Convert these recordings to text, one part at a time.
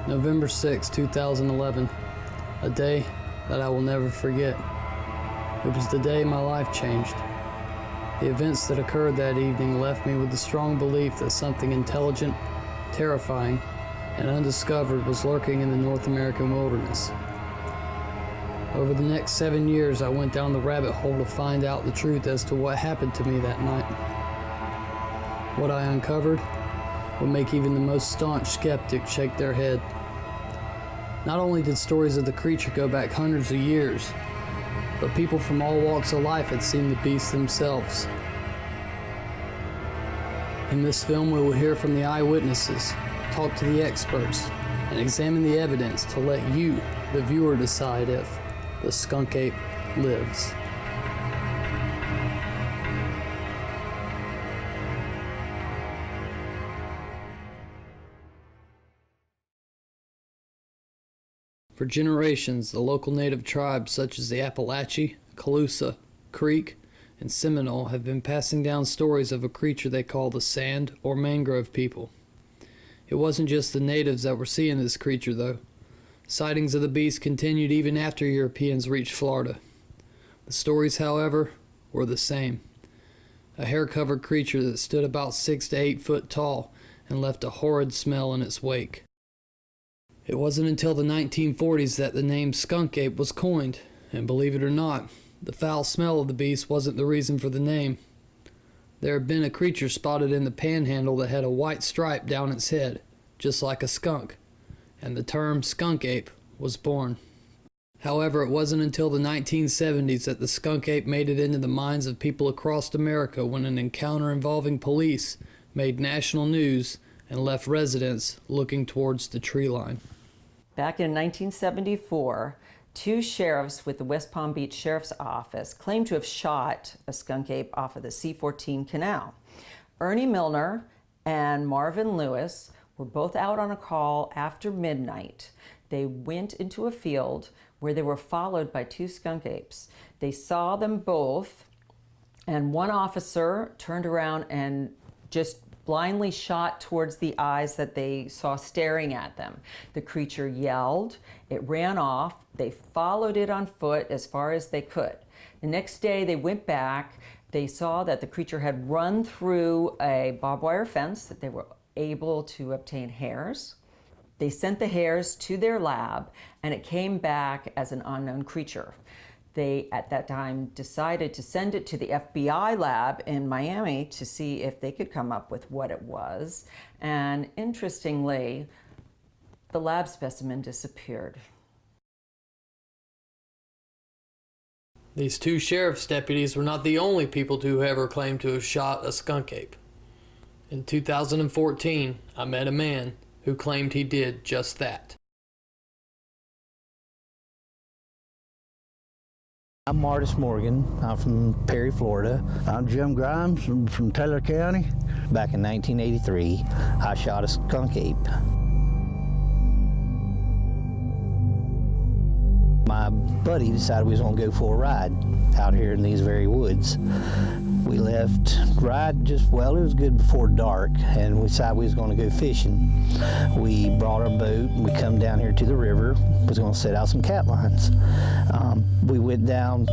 November 6, 2011, a day that I will never forget. It was the day my life changed. The events that occurred that evening left me with the strong belief that something intelligent, terrifying, and undiscovered was lurking in the North American wilderness. Over the next 7 years, I went down the rabbit hole to find out the truth as to what happened to me that night. What I uncovered would make even the most staunch skeptic shake their head. Not only did stories of the creature go back hundreds of years, but people from all walks of life had seen the beast themselves. In this film, we will hear from the eyewitnesses, talk to the experts, and examine the evidence to let you, the viewer, decide if the skunk ape lives. For generations, the local native tribes such as the Appalachee, Calusa, Creek, and Seminole have been passing down stories of a creature they call the sand or mangrove people. It wasn't just the natives that were seeing this creature, though. Sightings of the beast continued even after Europeans reached Florida. The stories, however, were the same. A hair-covered creature that stood about 6 to 8 foot tall and left a horrid smell in its wake. It wasn't until the 1940s that the name skunk ape was coined, and believe it or not, the foul smell of the beast wasn't the reason for the name. There had been a creature spotted in the panhandle that had a white stripe down its head, just like a skunk, and the term skunk ape was born. However, it wasn't until the 1970s that the skunk ape made it into the minds of people across America when an encounter involving police made national news and left residents looking towards the tree line. Back in 1974, 2 sheriffs with the West Palm Beach Sheriff's Office claimed to have shot a skunk ape off of the C-14 canal. Ernie Milner and Marvin Lewis were both out on a call after midnight. They went into a field where they were followed by 2 skunk apes. They saw them both, and one officer turned around and just blindly shot towards the eyes that they saw staring at them. The creature yelled, it ran off, they followed it on foot as far as they could. The next day they went back, they saw that the creature had run through a barbed wire fence, that they were able to obtain hairs. They sent the hairs to their lab and it came back as an unknown creature. They, at that time, decided to send it to the FBI lab in Miami to see if they could come up with what it was. And interestingly, the lab specimen disappeared. These 2 sheriff's deputies were not the only people to ever claim to have shot a skunk ape. In 2014, I met a man who claimed he did just that. I'm Martis Morgan. I'm from Perry, Florida. I'm Jim Grimes from Taylor County. Back in 1983, I shot a skunk ape. My buddy decided we was going to go for a ride out here in these very woods. We left right it was good before dark, and we decided we was going to go fishing. We brought our boat and we come down here to the river. Was going to set out some cat lines. We went down,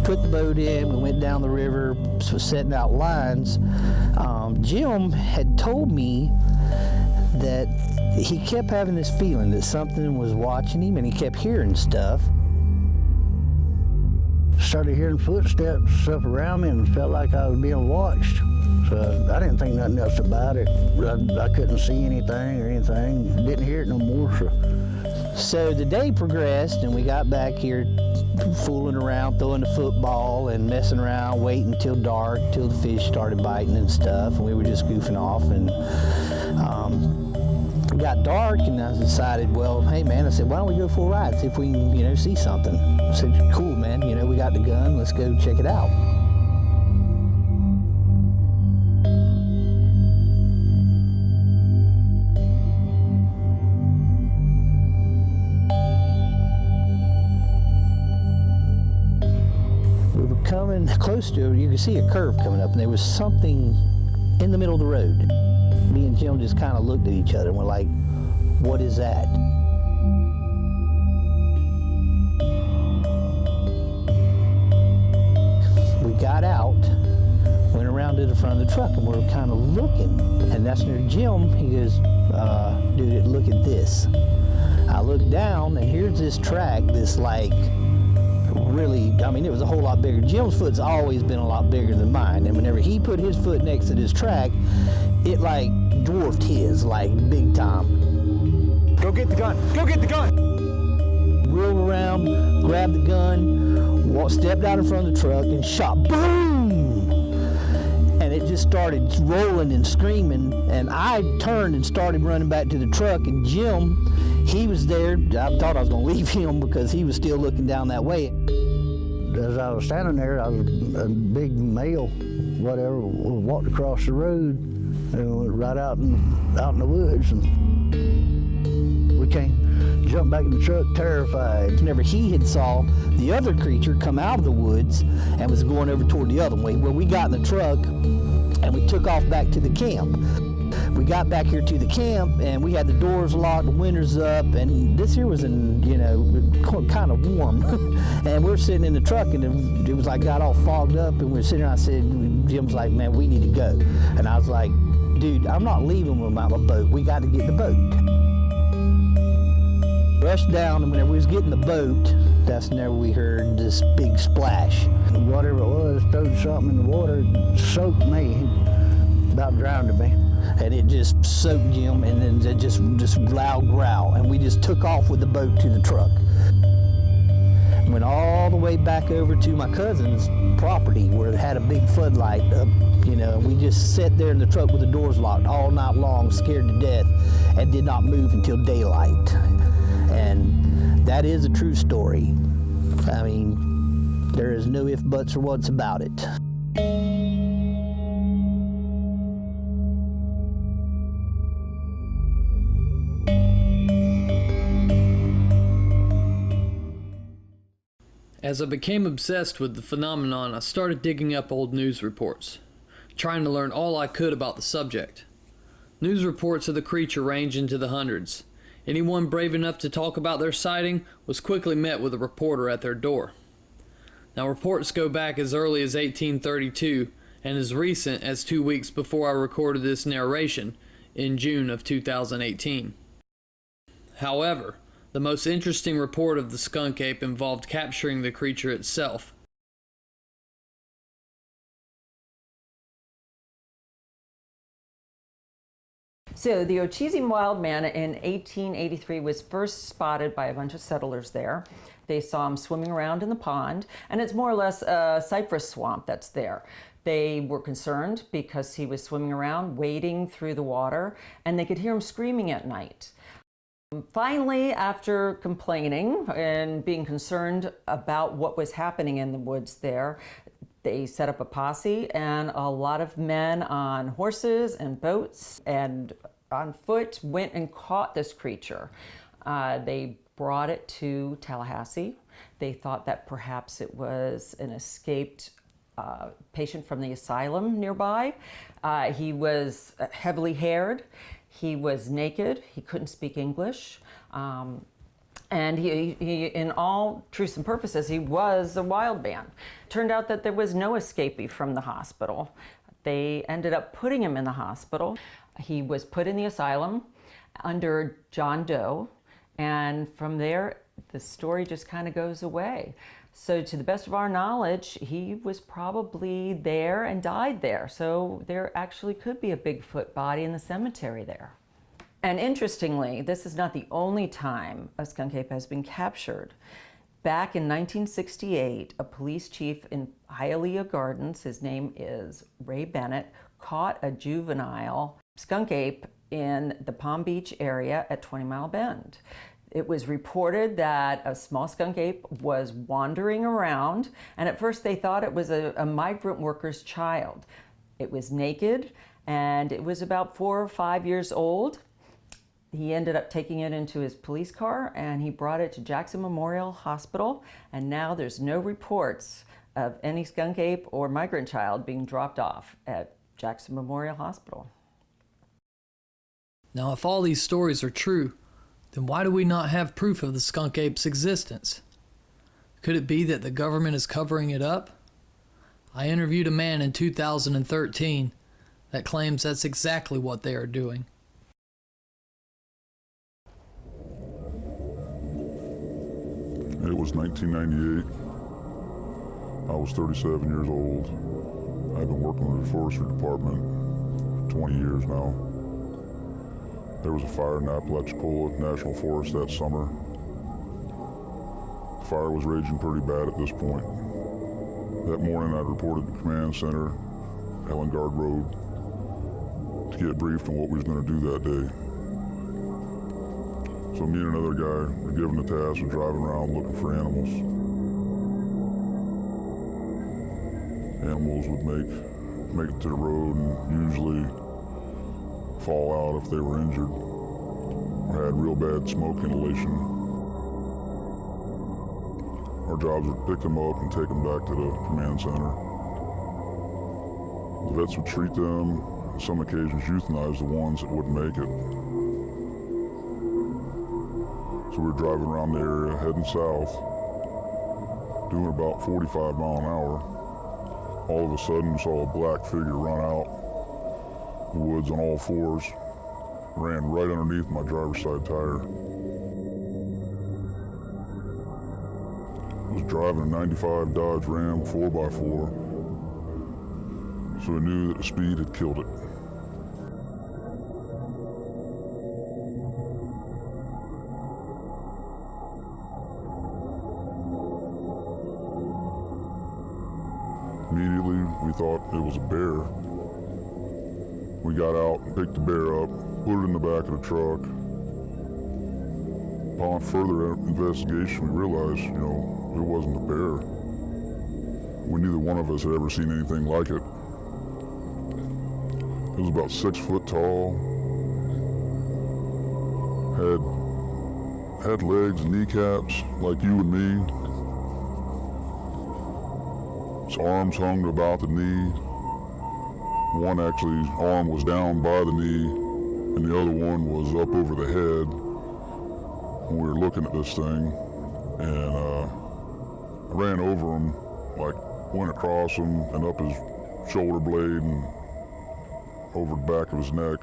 put the boat in, we went down the river, was setting out lines. Jim had told me that he kept having this feeling that something was watching him and he kept hearing stuff. Started hearing footsteps stuff around me and felt like I was being watched. So I didn't think nothing else about it. I couldn't see anything or anything. Didn't hear it no more. So the day progressed and we got back here fooling around, throwing the football and messing around, waiting till dark, till the fish started biting and stuff, and we were just goofing off. And it got dark and I decided, well, hey man, I said, why don't we go for a ride, see if we can, see something. I said, cool man, we got the gun, let's go check it out. We were coming close to it, you could see a curve coming up and there was something in the middle of the road. Me and Jim just kind of looked at each other and we're like, what is that? We got out, went around to the front of the truck, and we were kind of looking. And that's near Jim. He goes, dude, look at this. I looked down, and here's this track, this like, really, I mean, it was a whole lot bigger. Jim's foot's always been a lot bigger than mine. And whenever he put his foot next to this track, it like dwarfed his, like big time. Go get the gun. Go get the gun. Rolled around, grabbed the gun, stepped out in front of the truck and shot. Boom! And it just started rolling and screaming. And I turned and started running back to the truck. And Jim, he was there. I thought I was going to leave him because he was still looking down that way. As I was standing there, I was a big male, whatever, walked across the road and went right out in the woods. And we came, jumped back in the truck, terrified. Whenever he had saw the other creature come out of the woods and was going over toward the other way, well, we got in the truck and we took off back to the camp. We got back here to the camp and we had the doors locked, the windows up, and this here was in, you know, kind of warm. And we're sitting in the truck and it was like got all fogged up, and we were sitting there. I said, Jim's like, man, we need to go. And I was like, dude, I'm not leaving without my boat. We got to get the boat. Rushed down, and whenever we was getting the boat, that's whenever we heard this big splash. Whatever it was, throwed something in the water, soaked me, about drowned me. And it just soaked Jim, and then it just loud growl, and we just took off with the boat to the truck. Went all the way back over to my cousin's property where it had a big floodlight up, you know, and we just sat there in the truck with the doors locked all night long, scared to death, and did not move until daylight. And that is a true story. I mean, there is no ifs, buts, or whats about it. As I became obsessed with the phenomenon, I started digging up old news reports, trying to learn all I could about the subject. News reports of the creature range into the hundreds. Anyone brave enough to talk about their sighting was quickly met with a reporter at their door. Now, reports go back as early as 1832 and as recent as 2 weeks before I recorded this narration in June of 2018. However, the most interesting report of the skunk ape involved capturing the creature itself. So the Ocheezee wild man in 1883 was first spotted by a bunch of settlers there. They saw him swimming around in the pond, and it's more or less a cypress swamp that's there. They were concerned because he was swimming around, wading through the water, and they could hear him screaming at night. Finally, after complaining and being concerned about what was happening in the woods there, they set up a posse, and a lot of men on horses and boats and on foot went and caught this creature. They brought it to Tallahassee. They thought that perhaps it was an escaped patient from the asylum nearby. He was heavily haired. He was naked. He couldn't speak English. And he, in all truths and purposes, he was a wild man. Turned out that there was no escapee from the hospital. They ended up putting him in the hospital. He was put in the asylum under John Doe. And from there, the story just kind of goes away. So to the best of our knowledge, he was probably there and died there. So there actually could be a Bigfoot body in the cemetery there. And interestingly, this is not the only time a skunk ape has been captured. Back in 1968, a police chief in Hialeah Gardens, his name is Ray Bennett, caught a juvenile skunk ape in the Palm Beach area at 20 Mile Bend. It was reported that a small skunk ape was wandering around, and at first they thought it was a migrant worker's child. It was naked, and it was about 4 or 5 years old. He ended up taking it into his police car, and he brought it to Jackson Memorial Hospital, and now there's no reports of any skunk ape or migrant child being dropped off at Jackson Memorial Hospital. Now, if all these stories are true, Then why do we not have proof of the skunk ape's existence? Could it be that the government is covering it up? I interviewed a man in 2013 that claims that's exactly what they are doing. It was 1998. I was 37 years old. I've been working with the forestry department for 20 years now. There was a fire in Apalachicola National Forest that summer. The fire was raging pretty bad at this point. That morning I reported to the command center, Ellen Guard Road, to get briefed on what we was going to do that day. So me and another guy were given the task of driving around looking for animals. Animals would make it to the road and usually fall out if they were injured or had real bad smoke inhalation. Our jobs would pick them up and take them back to the command center. The vets would treat them, on some occasions euthanize the ones that wouldn't make it. So we were driving around the area, heading south, doing about 45 miles an hour. All of a sudden, we saw a black figure run out the woods on all fours, ran right underneath my driver's side tire. I was driving a 95 Dodge Ram 4x4, so I knew that the speed had killed it. Immediately, we thought it was a bear. We got out and picked the bear up, put it in the back of the truck. Upon further investigation, we realized, it wasn't a bear. Neither one of us had ever seen anything like it. It was about 6 foot tall, had legs and kneecaps like you and me. His arms hung about the knee. One actually arm was down by the knee, and the other one was up over the head when we were looking at this thing. And I ran over him, went across him and up his shoulder blade and over the back of his neck.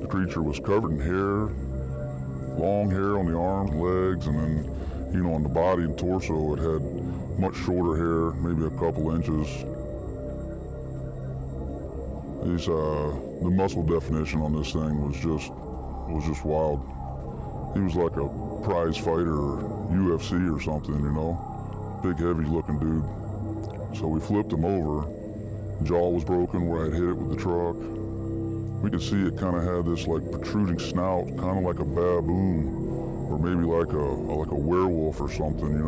The creature was covered in hair, long hair on the arms and legs, and then, on the body and torso it had much shorter hair, maybe a couple inches. The muscle definition on this thing was just wild. He was like a prize fighter or UFC or something, big heavy looking dude. So we flipped him over. Jaw was broken where I'd hit it with the truck. We could see it kind of had this protruding snout, kind of like a baboon, or maybe like a werewolf or something,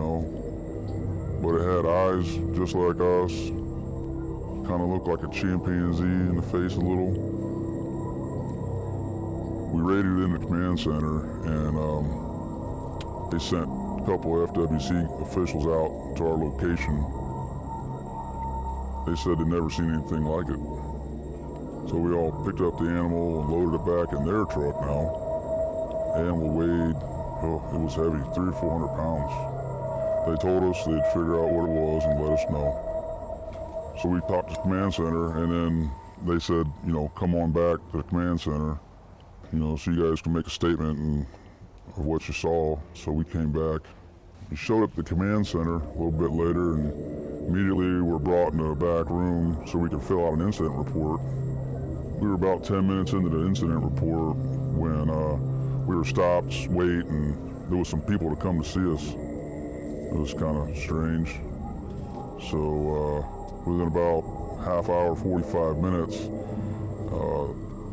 But it had eyes just like us, kind of looked like a chimpanzee in the face a little. We raided in the command center, and they sent a couple of FWC officials out to our location. They said they'd never seen anything like it. So we all picked up the animal and loaded it back in their truck now. The animal weighed, it was heavy, 300 or 400 pounds. They told us they'd figure out what it was and let us know. So we talked to the command center, and then they said, come on back to the command center, so you guys can make a statement of what you saw. So we came back. We showed up at the command center a little bit later, and immediately were brought into a back room so we could fill out an incident report. We were about 10 minutes into the incident report when we were stopped, wait, and there was some people to come to see us. It was kind of strange. So within about half hour, 45 minutes,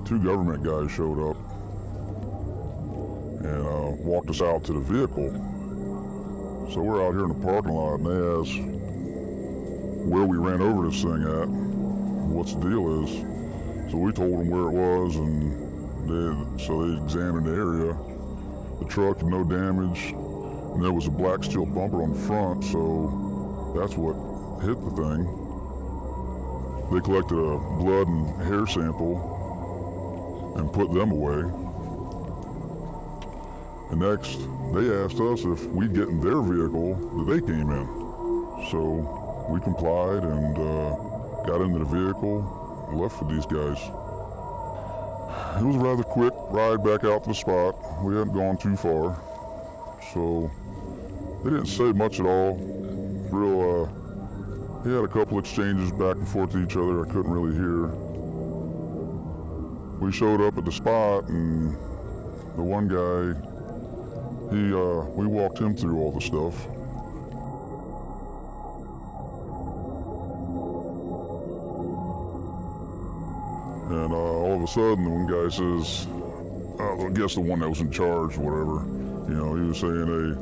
2 government guys showed up and walked us out to the vehicle. So we're out here in the parking lot, and they asked where we ran over this thing at, what's the deal is. So we told them where it was, and they examined the area. The truck had no damage, and there was a black steel bumper on the front, so that's what hit the thing. They collected a blood and hair sample and put them away. And next, they asked us if we'd get in their vehicle that they came in. So we complied and got into the vehicle and left with these guys. It was a rather quick ride back out to the spot. We hadn't gone too far. So they didn't say much at all. He had a couple exchanges back and forth to each other I couldn't really hear. We showed up at the spot and the one guy, we walked him through all the stuff. And all of a sudden, the one guy says, I guess the one that was in charge or whatever, he was saying, hey,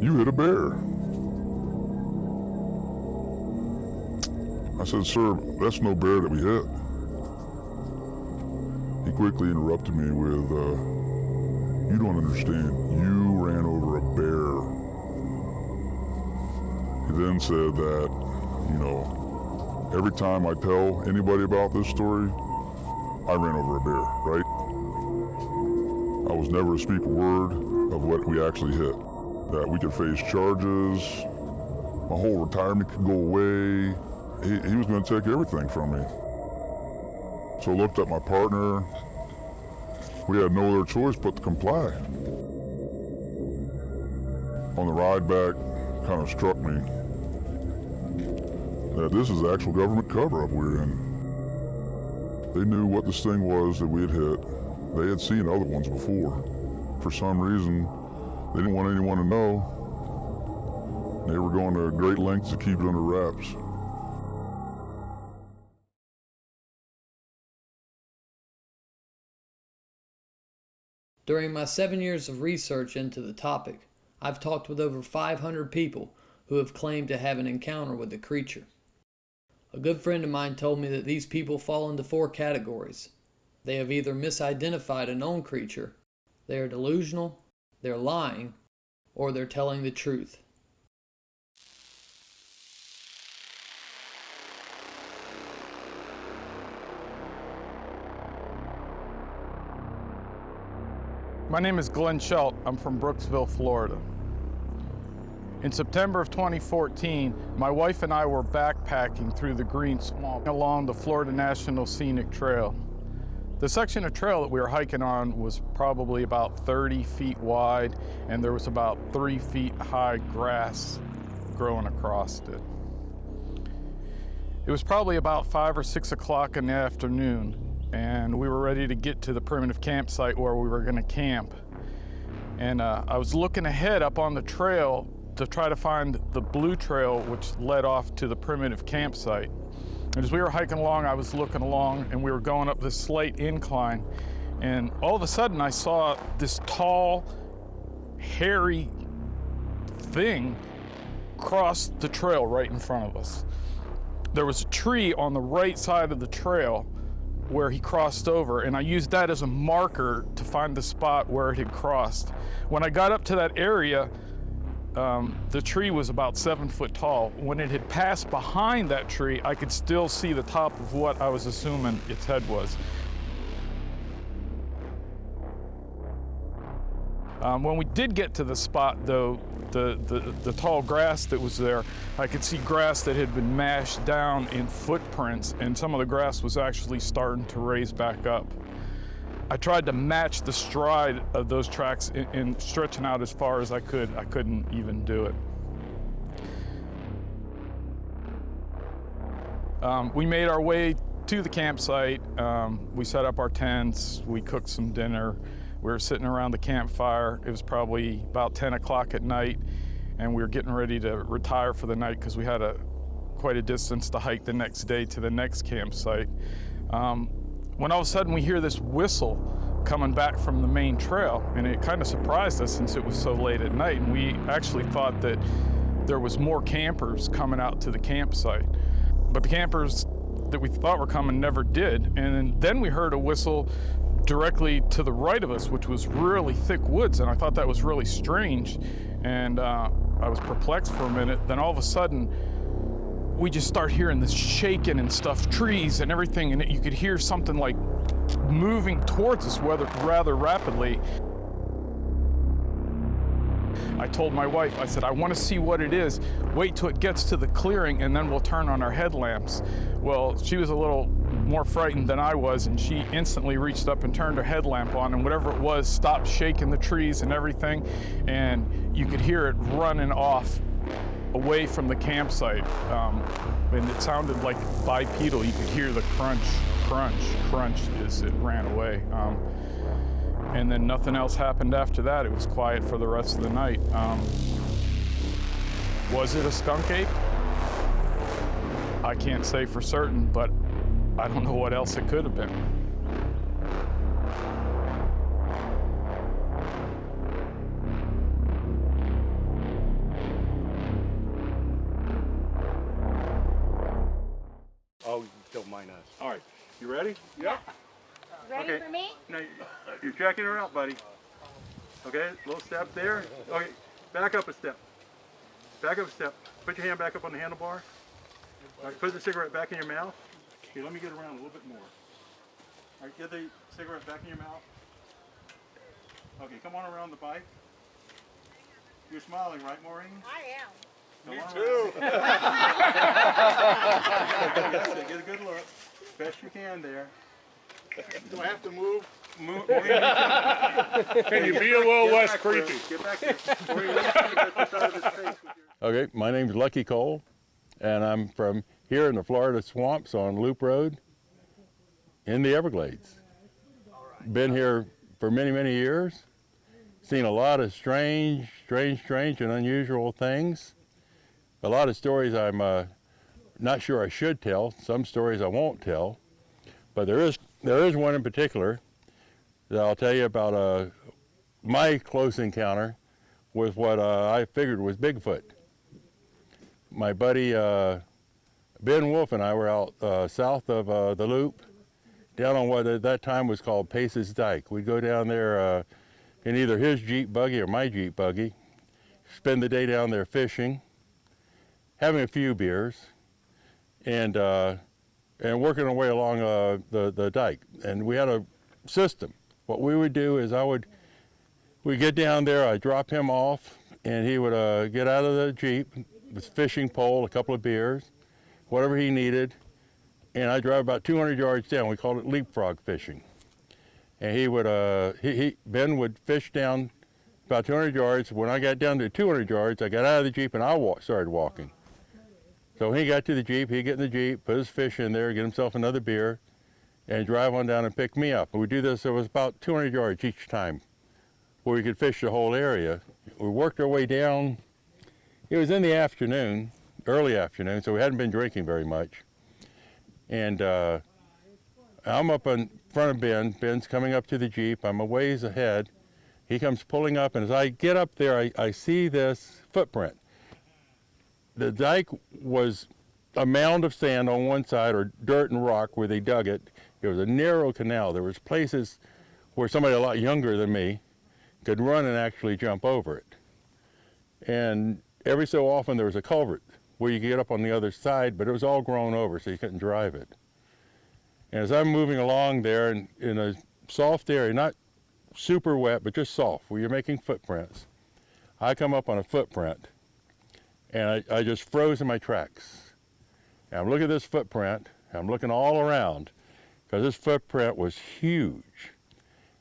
you hit a bear. I said, sir, that's no bear that we hit. He quickly interrupted me with, you don't understand, you ran over a bear. He then said that, every time I tell anybody about this story, I ran over a bear, right? I was never to speak a word of what we actually hit. That we could face charges, my whole retirement could go away. He was going to take everything from me. So I looked at my partner. We had no other choice but to comply. On the ride back, kind of struck me that this is the actual government cover-up we're in. They knew what this thing was that we had hit. They had seen other ones before. For some reason, they didn't want anyone to know. They were going to great lengths to keep it under wraps. During my 7 years of research into the topic, I've talked with over 500 people who have claimed to have an encounter with the creature. A good friend of mine told me that these people fall into 4 categories. They have either misidentified a known creature, they are delusional, they're lying, or they're telling the truth. My name is Glenn Schelt. I'm from Brooksville, Florida. In September of 2014, my wife and I were backpacking through the Green Swamp along the Florida National Scenic Trail. The section of trail that we were hiking on was probably about 30 feet wide, and there was about 3 feet high grass growing across it. It was probably about 5 or 6 o'clock in the afternoon, and we were ready to get to the primitive campsite where we were going to camp. And I was looking ahead up on the trail to try to find the blue trail which led off to the primitive campsite. And as we were hiking along, I was looking along, and we were going up this slight incline, and all of a sudden I saw this tall, hairy thing cross the trail right in front of us. There was a tree on the right side of the trail where he crossed over, and I used that as a marker to find the spot where it had crossed. When I got up to that area, the tree was about 7 foot tall. When it had passed behind that tree, I could still see the top of what I was assuming its head was. When we did get to the spot, though, the tall grass that was there, I could see grass that had been mashed down in footprints, and some of the grass was actually starting to raise back up. I tried to match the stride of those tracks in stretching out as far as I could. I couldn't even do it. We made our way to the campsite. We set up our tents. We cooked some dinner. We were sitting around the campfire. It was probably about 10 o'clock at night, and we were getting ready to retire for the night because we had quite a distance to hike the next day to the next campsite. When all of a sudden we hear this whistle coming back from the main trail, and it kind of surprised us since it was so late at night, and we actually thought that there was more campers coming out to the campsite. But the campers that we thought were coming never did, and then we heard a whistle directly to the right of us, which was really thick woods, and I thought that was really strange, and I was perplexed for a minute. Then all of a sudden we just start hearing this shaking and stuff, trees and everything, and you could hear something like moving towards us rather rapidly. I told my wife, I said, I want to see what it is. Wait till it gets to the clearing and then we'll turn on our headlamps. Well, she was a little more frightened than I was, and she instantly reached up and turned her headlamp on, and whatever it was stopped shaking the trees and everything, and you could hear it running off away from the campsite. And it sounded like bipedal. You could hear the crunch, crunch, crunch as it ran away. And then nothing else happened after that. It was quiet for the rest of the night. Was it a skunk ape? I can't say for certain, but I don't know what else it could have been. Oh, don't mind us. All right, you ready? Yeah. Ready Okay. for me? Now, you're checking her out, buddy. Okay, little step there. Okay, back up a step. Back up a step. Put your hand back up on the handlebar. All right, put the cigarette back in your mouth. Here, let me get around a little bit more. All right, get the cigarette back in your mouth. Okay, come on around the bike. You're smiling, right, Maureen? I am. Me too. Get a good look. Best you can there. Do I have to move? Maureen, Can you be a little less creepy? Get back there. Maureen, let me see you get this out of his face with your... Okay, my name's Lucky Cole, and I'm from here in the Florida swamps on Loop Road in the Everglades. Been here for many, many years. Seen a lot of strange and unusual things. A lot of stories I'm not sure I should tell. Some stories I won't tell. But there is one in particular that I'll tell you about my close encounter with what I figured was Bigfoot. My buddy Ben Wolf and I were out south of the Loop, down on what at that time was called Pace's Dyke. We'd go down there in either his Jeep buggy or my Jeep buggy, spend the day down there fishing, having a few beers, and working our way along the dike. And we had a system. What we would do is we'd get down there, I'd drop him off, and he would get out of the Jeep, with fishing pole, a couple of beers, whatever he needed, and I'd drive about 200 yards down. We called it leapfrog fishing. And he would, Ben would fish down about 200 yards. When I got down to 200 yards, I got out of the Jeep and I started walking. So when he got to the Jeep, he'd get in the Jeep, put his fish in there, get himself another beer, and drive on down and pick me up. And we'd do this, it was about 200 yards each time, where we could fish the whole area. We worked our way down. It was in the afternoon, early afternoon, so we hadn't been drinking very much. And I'm up in front of Ben. Ben's coming up to the Jeep. I'm a ways ahead. He comes pulling up, and as I get up there, I see this footprint. The dike was a mound of sand on one side, or dirt and rock where they dug it. It was a narrow canal. There was places where somebody a lot younger than me could run and actually jump over it. And every so often there was a culvert where you could get up on the other side, but it was all grown over, so you couldn't drive it. And as I'm moving along there in a soft area, not super wet, but just soft, where you're making footprints, I come up on a footprint, and I just froze in my tracks. And I'm looking at this footprint, I'm looking all around, because this footprint was huge.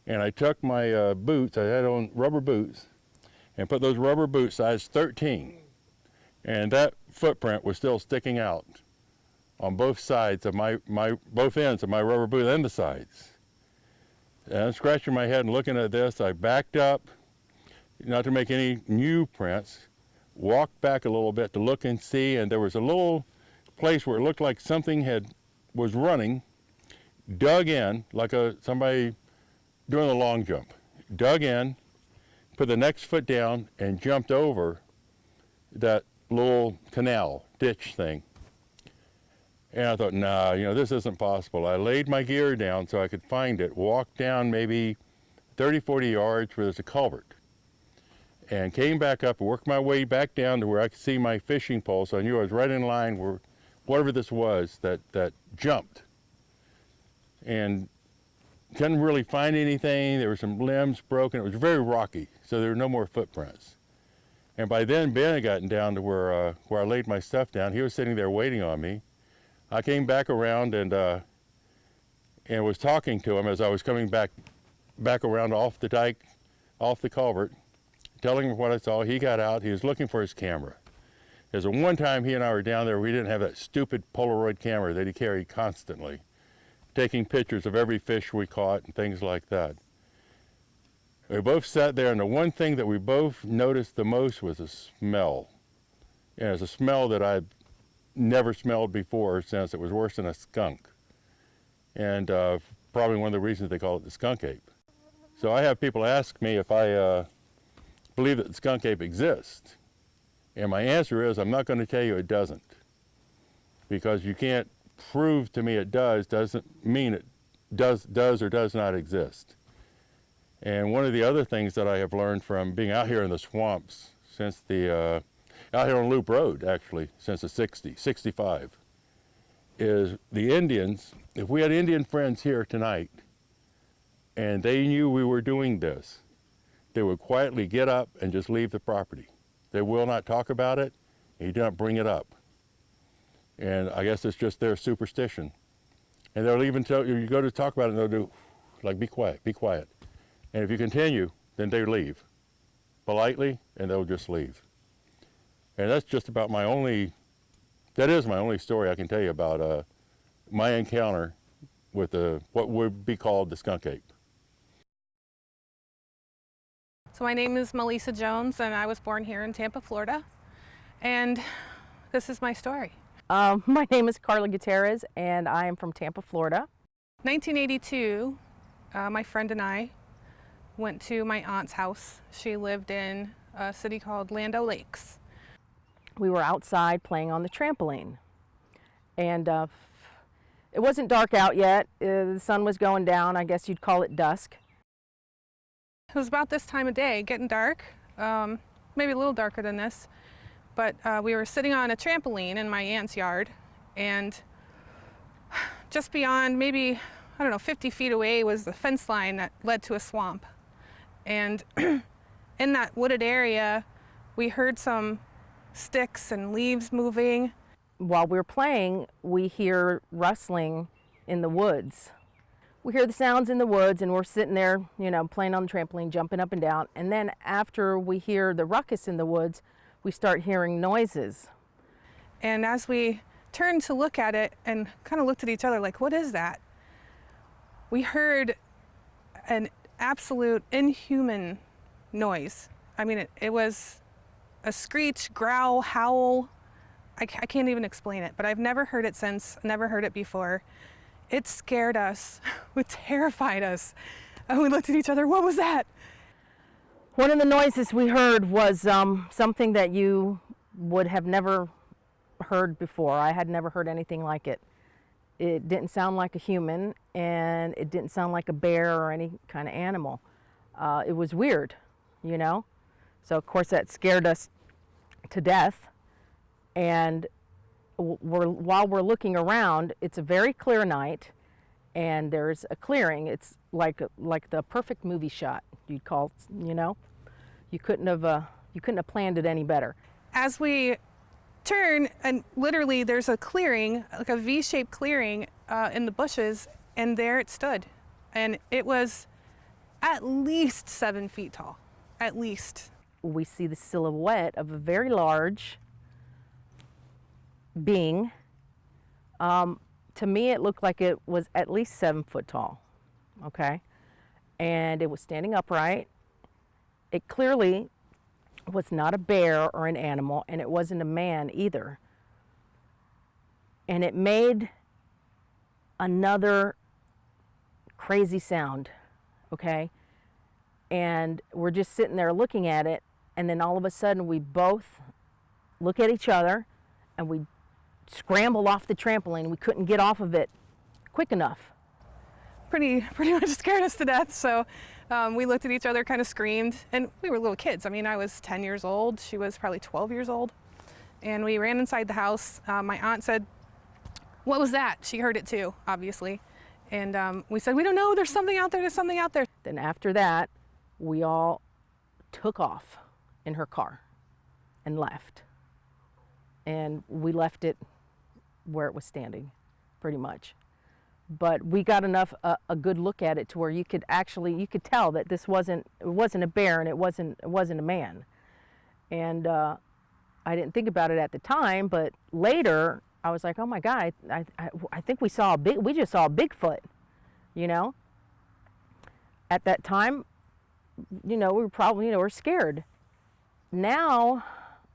And I took my boots, I had on rubber boots, and put those rubber boots size 13. And that footprint was still sticking out on both sides of both ends of my rubber boot and the sides. And I'm scratching my head and looking at this. I backed up, not to make any new prints, walked back a little bit to look and see, and there was a little place where it looked like something was running, dug in, like somebody doing a long jump, dug in, put the next foot down, and jumped over that little canal, ditch thing. And I thought, nah, this isn't possible. I laid my gear down so I could find it, walked down maybe 30, 40 yards where there's a culvert, and came back up and worked my way back down to where I could see my fishing pole, so I knew I was right in line where whatever this was that jumped. And couldn't really find anything. There were some limbs broken. It was very rocky, so there were no more footprints. And by then, Ben had gotten down to where I laid my stuff down. He was sitting there waiting on me. I came back around and was talking to him as I was coming back around off the dike, off the culvert, telling him what I saw. He got out. He was looking for his camera. There's one time he and I were down there, we didn't have that stupid Polaroid camera that he carried constantly, taking pictures of every fish we caught and things like that. We both sat there, and the one thing that we both noticed the most was the smell. And it was a smell that I'd never smelled before, since it was worse than a skunk. And probably one of the reasons they call it the skunk ape. So I have people ask me if I believe that the skunk ape exists. And my answer is, I'm not going to tell you it doesn't. Because you can't prove to me it doesn't mean it does or does not exist. And one of the other things that I have learned from being out here in the swamps since the, out here on Loop Road actually, since the 60s, 65, is the Indians, if we had Indian friends here tonight and they knew we were doing this, they would quietly get up and just leave the property. They will not talk about it, and you do not bring it up. And I guess it's just their superstition. And they'll even tell you, you go to talk about it, and they'll do, like, be quiet, be quiet. And if you continue, then they leave politely, and they'll just leave. And that's just about my only, that is my only story I can tell you about my encounter with what would be called the skunk ape. So my name is Melissa Jones, and I was born here in Tampa, Florida. And this is my story. My name is Carla Gutierrez, and I am from Tampa, Florida. 1982, my friend and I went to my aunt's house. She lived in a city called Land O'Lakes. We were outside playing on the trampoline, and it wasn't dark out yet. The sun was going down. I guess you'd call it dusk. It was about this time of day, getting dark, maybe a little darker than this, but we were sitting on a trampoline in my aunt's yard, and just beyond, maybe, I don't know, 50 feet away was the fence line that led to a swamp. And in that wooded area, we heard some sticks and leaves moving. While we're playing, we hear rustling in the woods. We hear the sounds in the woods, and we're sitting there, you know, playing on the trampoline, jumping up and down. And then after we hear the ruckus in the woods, we start hearing noises. And as we turned to look at it and kind of looked at each other like, what is that? We heard an absolute inhuman noise. I mean, it was a screech, growl, howl. I can't even explain it, but I've never heard it since, never heard it before. It scared us, it terrified us. And we looked at each other, what was that? One of the noises we heard was something that you would have never heard before. I had never heard anything like it. It didn't sound like a human, and it didn't sound like a bear or any kind of animal. It was weird, you know? So of course that scared us to death. And while we're looking around, it's a very clear night, and there's a clearing. It's like the perfect movie shot, you'd call, you know? You couldn't have planned it any better. As we turn, and literally there's a clearing, like a V-shaped clearing in the bushes, and there it stood. And it was at least 7 feet tall, at least. We see the silhouette of a very large being. To me, it looked like it was at least 7 foot tall, okay? And it was standing upright. It clearly was not a bear or an animal, and it wasn't a man either. And it made another crazy sound, okay? And we're just sitting there looking at it, and then all of a sudden we both look at each other, and we scramble off the trampoline. We couldn't get off of it quick enough. Pretty much scared us to death. So we looked at each other, kind of screamed, and we were little kids. I mean, I was 10 years old. She was probably 12 years old. And we ran inside the house. My aunt said, "What was that?" She heard it too, obviously. And we said, we don't know, there's something out there, there's something out there. Then after that, we all took off in her car and left. And we left it where it was standing, pretty much. But we got enough a good look at it to where you could tell that it wasn't a bear and it wasn't a man. And I didn't think about it at the time, but later I was like, oh my God, I think we just saw a Bigfoot, you know? At that time, you know, we were probably, you know, we're scared. Now,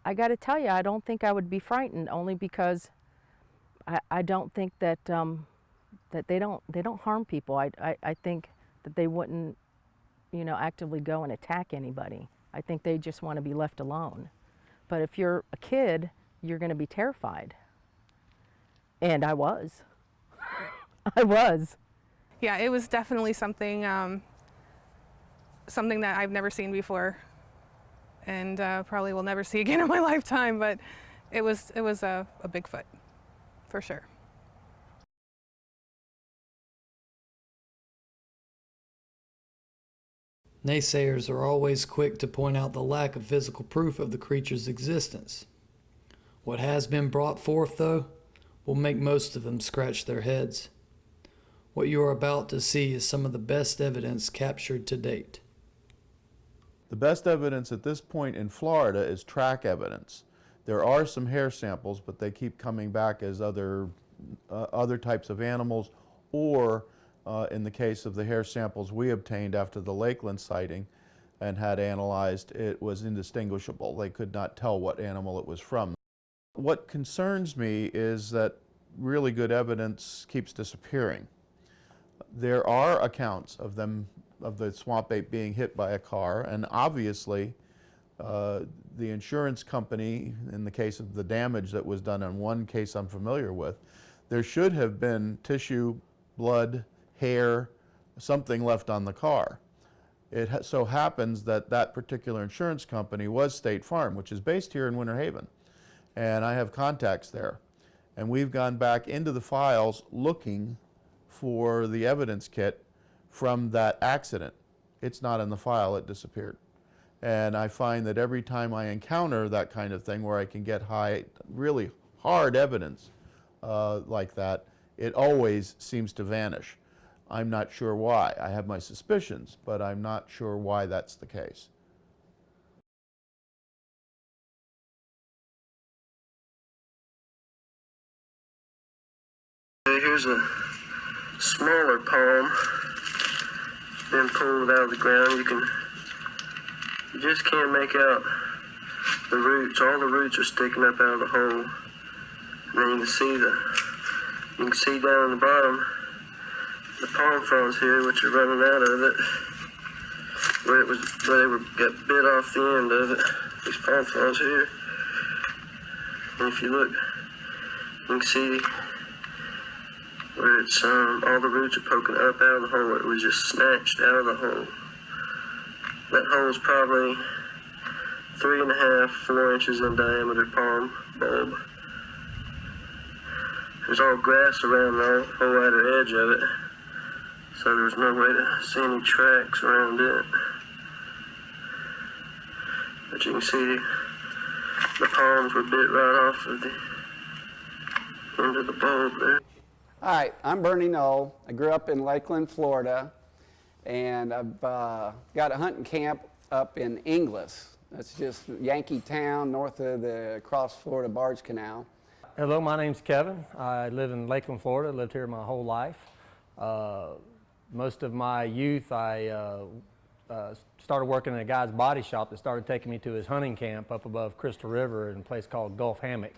I got to tell you, I don't think I would be frightened, only because I don't think that that they don't harm people. I think that they wouldn't, you know, actively go and attack anybody. I think they just want to be left alone. But if you're a kid, you're going to be terrified. And I was. I was. Yeah, it was definitely something something that I've never seen before, and probably will never see again in my lifetime. But it was a Bigfoot, for sure. Naysayers are always quick to point out the lack of physical proof of the creature's existence. What has been brought forth, though, will make most of them scratch their heads. What you are about to see is some of the best evidence captured to date. The best evidence at this point in Florida is track evidence. There are some hair samples, but they keep coming back as other types of animals, or in the case of the hair samples we obtained after the Lakeland sighting and had analyzed, it was indistinguishable. They could not tell what animal it was from. What concerns me is that really good evidence keeps disappearing. There are accounts of the swamp ape being hit by a car, and obviously the insurance company, in the case of the damage that was done in one case I'm familiar with, there should have been tissue, blood, hair, something left on the car. It so happens that that particular insurance company was State Farm, which is based here in Winter Haven, and I have contacts there. And we've gone back into the files looking for the evidence kit from that accident. It's not in the file, it disappeared. And I find that every time I encounter that kind of thing where I can get really hard evidence like that, it always seems to vanish. I'm not sure why. I have my suspicions, but I'm not sure why that's the case. Here's a smaller palm been pulled out of the ground. You just can't make out the roots. All the roots are sticking up out of the hole. And then you can see down on the bottom the palm fronds here, which are running out of it, where they got bit off the end of it. These palm fronds here. And if you look, you can see where it's all the roots are poking up out of the hole. It was just snatched out of the hole. That hole is probably 3.5, 4 inches in diameter palm bulb. There's all grass around the whole outer edge of it, so there's no way to see any tracks around it. But you can see the palms were bit right off of the end of the bulb there. Hi, I'm Bernie Knoll. I grew up in Lakeland, Florida, and I've got a hunting camp up in Inglis. That's just Yankee Town, north of the Cross Florida Barge Canal. Hello, my name's Kevin. I live in Lakeland, Florida. Lived here my whole life. Most of my youth, I started working in a guy's body shop that started taking me to his hunting camp up above Crystal River in a place called Gulf Hammock,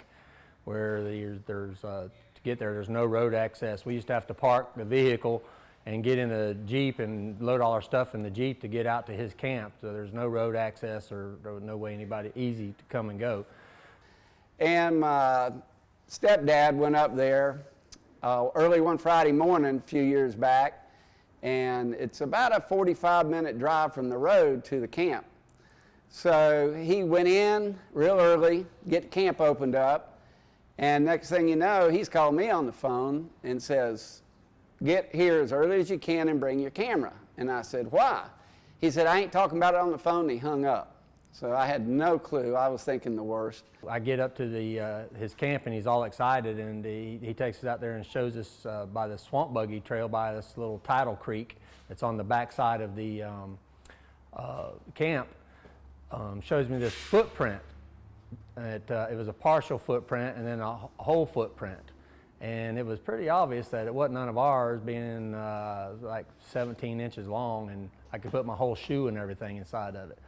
where to get there, there's no road access. We used to have to park the vehicle and get in a Jeep and load all our stuff in the Jeep to get out to his camp. So there's no road access or no way anybody easy to come and go. And my stepdad went up there early one Friday morning a few years back, and it's about a 45-minute drive from the road to the camp. So he went in real early, get the camp opened up, and next thing you know, he's called me on the phone and says, get here as early as you can and bring your camera. And I said, why? He said, I ain't talking about it on the phone, and he hung up. So I had no clue. I was thinking the worst. I get up to his camp, and he's all excited, and he takes us out there and shows us by the swamp buggy trail by this little tidal creek that's on the backside of the camp. Shows me this footprint. It was a partial footprint and then a whole footprint. And it was pretty obvious that it wasn't none of ours, being like 17 inches long, and I could put my whole shoe and everything inside of it.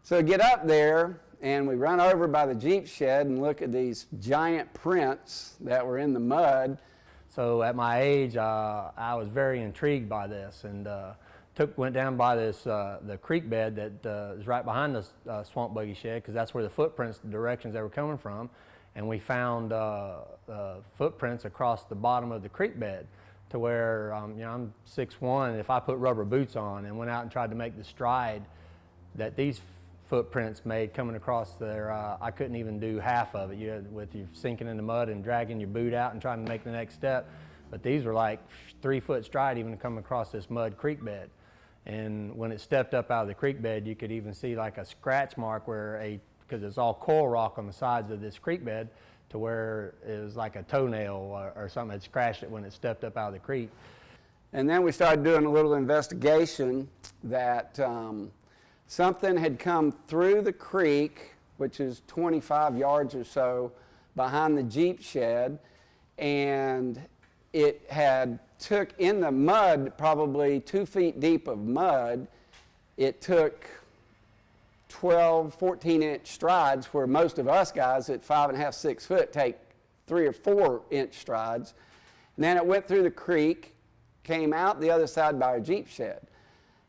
So get up there, and we run over by the Jeep shed and look at these giant prints that were in the mud. So at my age, I was very intrigued by this, and went down by this the creek bed that is right behind the swamp buggy shed, because that's where the footprints, the directions they were coming from, and we found footprints across the bottom of the creek bed, to where you know, I'm 6'1". If I put rubber boots on and went out and tried to make the stride that these footprints made coming across there, I couldn't even do half of it. With you sinking in the mud and dragging your boot out and trying to make the next step. But these were like 3-foot stride even to come across this mud creek bed. And when it stepped up out of the creek bed, you could even see like a scratch mark where because it's all coral rock on the sides of this creek bed, to where it was like a toenail or something had scratched it when it stepped up out of the creek. And then we started doing a little investigation that something had come through the creek, which is 25 yards or so behind the Jeep shed, and it had took in the mud, probably 2 feet deep of mud. It took 12, 14-inch strides, where most of us guys at 5.5, 6 foot take 3 or 4-inch strides. And then it went through the creek, came out the other side by our Jeep shed.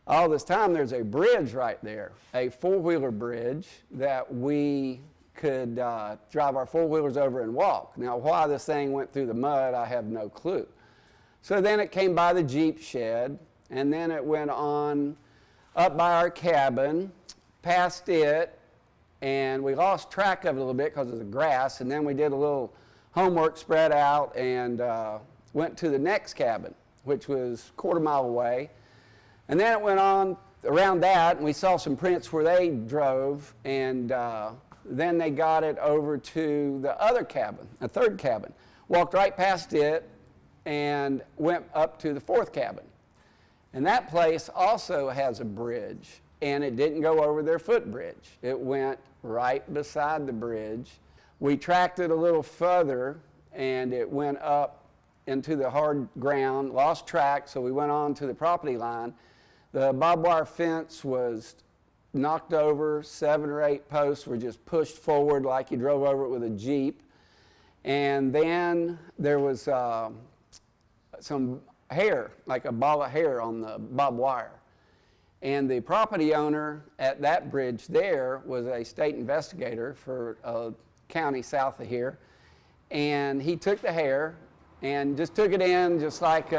All this time there's a bridge right there, a four-wheeler bridge that we could drive our four-wheelers over and walk. Now why this thing went through the mud, I have no clue. So then it came by the Jeep shed, and then it went on up by our cabin, past it, and we lost track of it a little bit because of the grass, and then we did a little homework, spread out, and went to the next cabin, which was a quarter-mile away. And then it went on around that, and we saw some prints where they drove, and then they got it over to the other cabin, a third cabin. Walked right past it and went up to the fourth cabin. And that place also has a bridge, and it didn't go over their footbridge. It went right beside the bridge. We tracked it a little further, and it went up into the hard ground, lost track, so we went on to the property line. The barbed wire fence was knocked over, 7 or 8 posts were just pushed forward like you drove over it with a Jeep. And then there was some hair, like a ball of hair on the barbed wire. And the property owner at that bridge there was a state investigator for a county south of here. And he took the hair and just took it in just like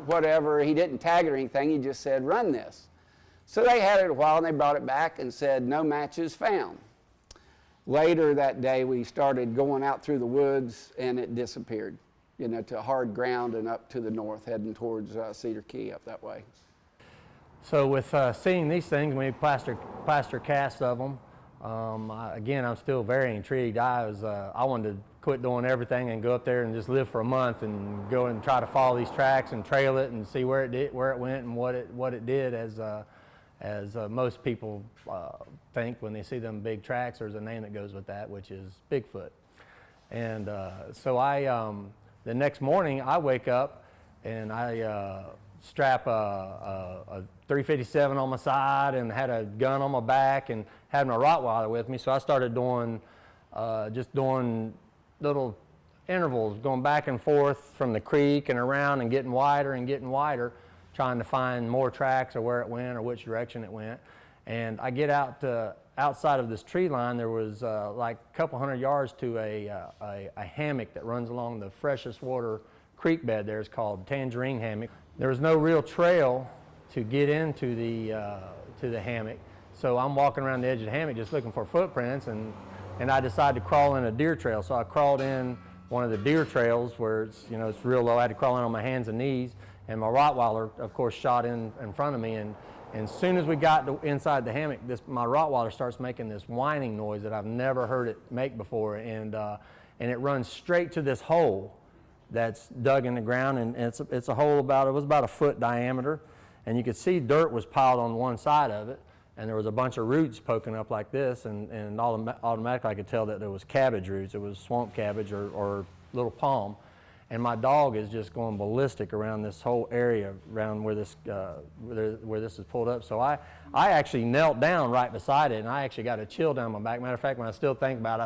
whatever. He didn't tag it or anything. He just said, run this. So they had it a while, and they brought it back and said, no matches found. Later that day, we started going out through the woods, and it disappeared, you know, to hard ground and up to the north, heading towards Cedar Key up that way. So with seeing these things, we plaster casts of them. Again, I'm still very intrigued. I wanted to quit doing everything and go up there and just live for a month and go and try to follow these tracks and trail it and see where it went and what it did. As most people think when they see them big tracks, there's a name that goes with that, which is Bigfoot. And so the next morning I wake up and I strap a 357 on my side and had a gun on my back and had my Rottweiler with me. So I started doing little intervals, going back and forth from the creek and around and getting wider, trying to find more tracks or where it went or which direction it went. And I get out outside of this tree line. There was like a couple hundred yards to a hammock that runs along the freshest water creek bed there. It's called Tangerine Hammock. There was no real trail to get into the hammock. So I'm walking around the edge of the hammock just looking for footprints, and I decided to crawl in a deer trail. So I crawled in one of the deer trails where it's, you know, it's real low. I had to crawl in on my hands and knees, and my Rottweiler, of course, shot in front of me. And as soon as we got inside the hammock, my Rottweiler starts making this whining noise that I've never heard it make before, and it runs straight to this hole that's dug in the ground, and it's a hole it was about a foot diameter, and you could see dirt was piled on one side of it, and there was a bunch of roots poking up like this, and automatically I could tell that there was cabbage roots. It was swamp cabbage or little palm, and my dog is just going ballistic around this whole area around where this is pulled up. So I actually knelt down right beside it, and I actually got a chill down my back. Matter of fact, when I still think about it,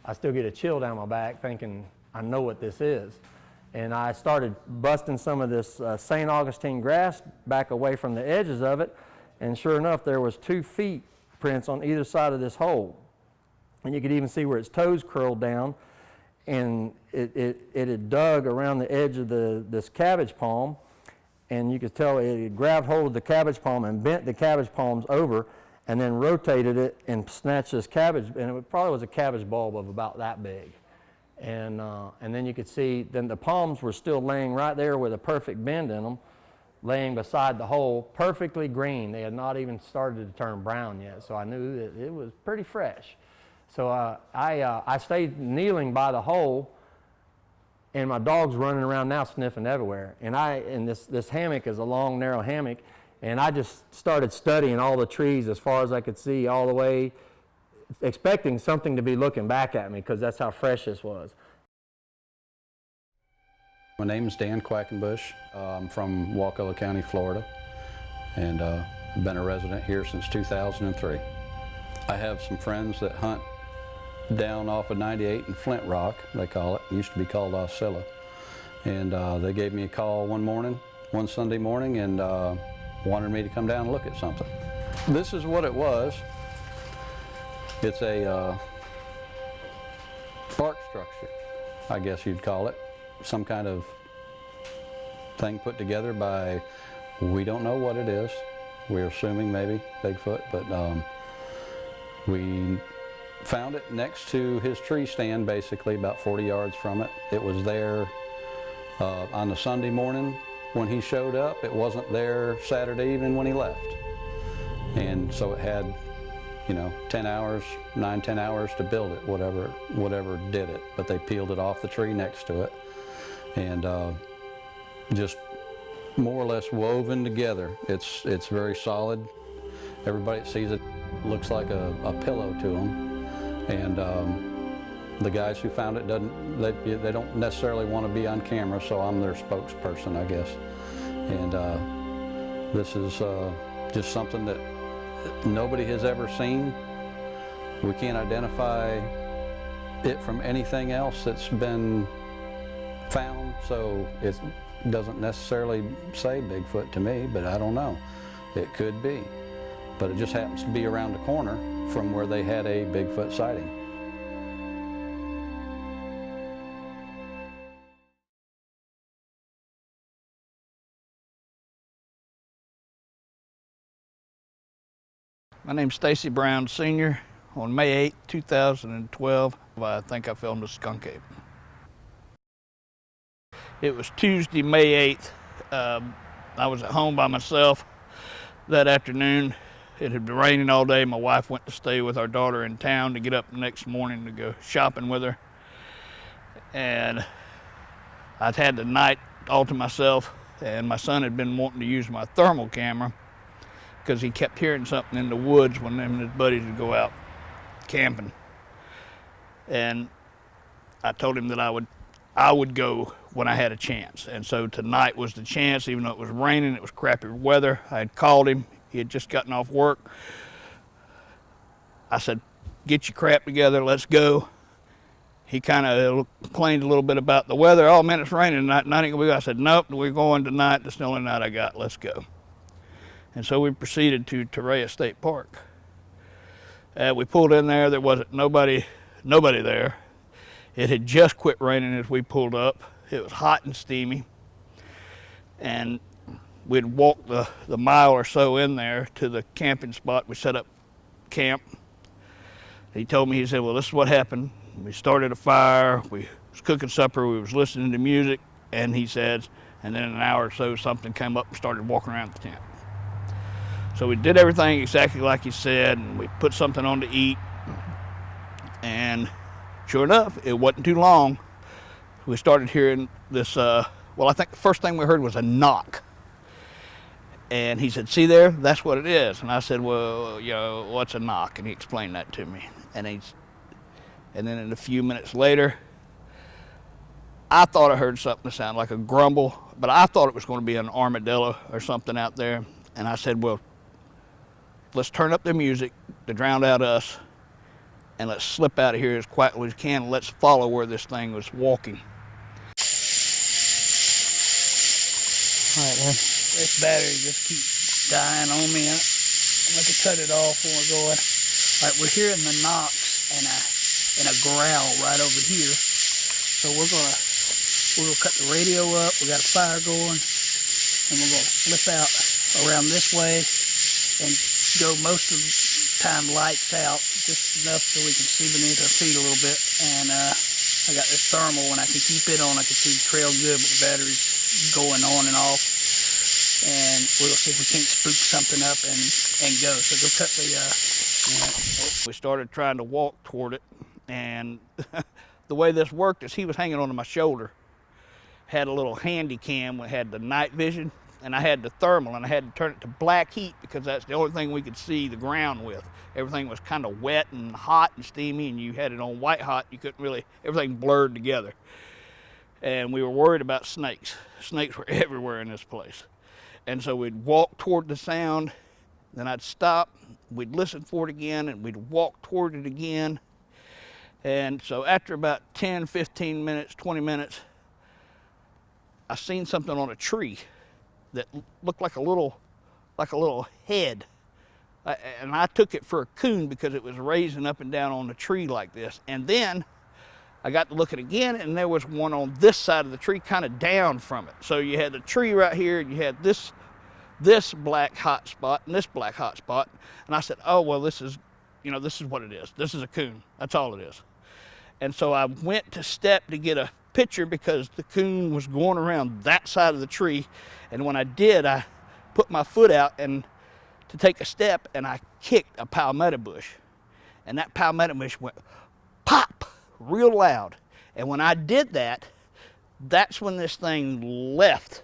I still get a chill down my back thinking, I know what this is. And I started busting some of this St. Augustine grass back away from the edges of it, and sure enough, there was 2 feet prints on either side of this hole. And you could even see where its toes curled down, and it had dug around the edge of this cabbage palm, and you could tell it had grabbed hold of the cabbage palm and bent the cabbage palms over, and then rotated it and snatched this cabbage, and it probably was a cabbage bulb of about that big. And then you could see, then the palms were still laying right there with a perfect bend in them, laying beside the hole, perfectly green. They had not even started to turn brown yet, so I knew that it was pretty fresh. So I stayed kneeling by the hole, and my dog's running around now sniffing everywhere. And this hammock is a long, narrow hammock, and I just started studying all the trees as far as I could see all the way, expecting something to be looking back at me because that's how fresh this was. My name is Dan Quackenbush. I'm from Wakulla County, Florida, and I've been a resident here since 2003. I have some friends that hunt down off of 98 in Flint Rock, they call it. It used to be called Osceola. And they gave me a call one Sunday morning, and wanted me to come down and look at something. This is what it was. It's a bark structure, I guess you'd call it. Some kind of thing put together by, we don't know what it is. We're assuming maybe Bigfoot, but we found it next to his tree stand, basically about 40 yards from it. It was there on the Sunday morning when he showed up. It wasn't there Saturday evening when he left. And so it had, 10 hours, 9-10 hours to build it, whatever did it. But they peeled it off the tree next to it, and just more or less woven together. It's very solid. Everybody that sees it looks like a pillow to them. And the guys who found it they don't necessarily want to be on camera, so I'm their spokesperson, I guess. And this is just something that nobody has ever seen. We can't identify it from anything else that's been found, so it doesn't necessarily say Bigfoot to me, but I don't know. It could be. But it just happens to be around the corner from where they had a Bigfoot sighting. My name's Stacy Brown Sr. On May 8, 2012, I think I filmed a skunk ape. It was Tuesday, May 8th. I was at home by myself that afternoon. It had been raining all day. My wife went to stay with our daughter in town to get up the next morning to go shopping with her. And I'd had the night all to myself, and my son had been wanting to use my thermal camera because he kept hearing something in the woods when him and his buddies would go out camping. And I told him that I would go when I had a chance. And so tonight was the chance, even though it was raining, it was crappy weather. I had called him. He had just gotten off work. I said, get your crap together, let's go. He kind of complained a little bit about the weather. Oh man, it's raining tonight, ain't gonna be good. I said, nope, we're going tonight. That's the only night I got, let's go. And so we proceeded to Torreya State Park. We pulled in there, there wasn't nobody there. It had just quit raining as we pulled up. It was hot and steamy. And we'd walked the mile or so in there to the camping spot. We set up camp. He told me, he said, well, this is what happened. We started a fire, we was cooking supper, we was listening to music, and he says, and then in an hour or so, something came up and started walking around the tent. So we did everything exactly like he said, and we put something on to eat, and sure enough, it wasn't too long. We started hearing this, well, I think the first thing we heard was a knock. And he said, see there, that's what it is. And I said, well, you know, what's a knock? And he explained that to me. And then in a few minutes later, I thought I heard something that sounded like a grumble, but I thought it was going to be an armadillo or something out there. And I said, well, let's turn up the music to drown out us, and let's slip out of here as quietly as we can. Let's follow where this thing was walking. All right, man. This battery just keeps dying on me. I'm going to cut it off when we're going. All right, we're hearing the knocks and a growl right over here. So we're gonna cut the radio up. We got a fire going, and we're gonna slip out around this way and go most of the time lights out, just enough so we can see beneath our feet a little bit. And I got this thermal. When I can keep it on, I can see the trail good, but the battery's going on and off. And we'll see if we can't spook something up and go. So go cut the. We started trying to walk toward it, and the way this worked is he was hanging onto my shoulder. Had a little handy cam that had the night vision, and I had the thermal, and I had to turn it to black heat because that's the only thing we could see the ground with. Everything was kind of wet and hot and steamy, and you had it on white hot. You couldn't really, everything blurred together. And we were worried about snakes. Snakes were everywhere in this place. And so we'd walk toward the sound, then I'd stop, we'd listen for it again, and we'd walk toward it again. And so after about 10, 15 minutes, 20 minutes, I seen something on a tree that looked like a little head. And I took it for a coon because it was raising up and down on the tree like this. And then I got to looking again, and there was one on this side of the tree, kind of down from it. So you had the tree right here, and you had this black hot spot and this black hot spot. And I said, oh, well, this is what it is. This is a coon. That's all it is. And so I went to step to get a picture because the coon was going around that side of the tree. And when I did, I put my foot out and to take a step, and I kicked a palmetto bush. And that palmetto bush went pop real loud. And when I did that, that's when this thing left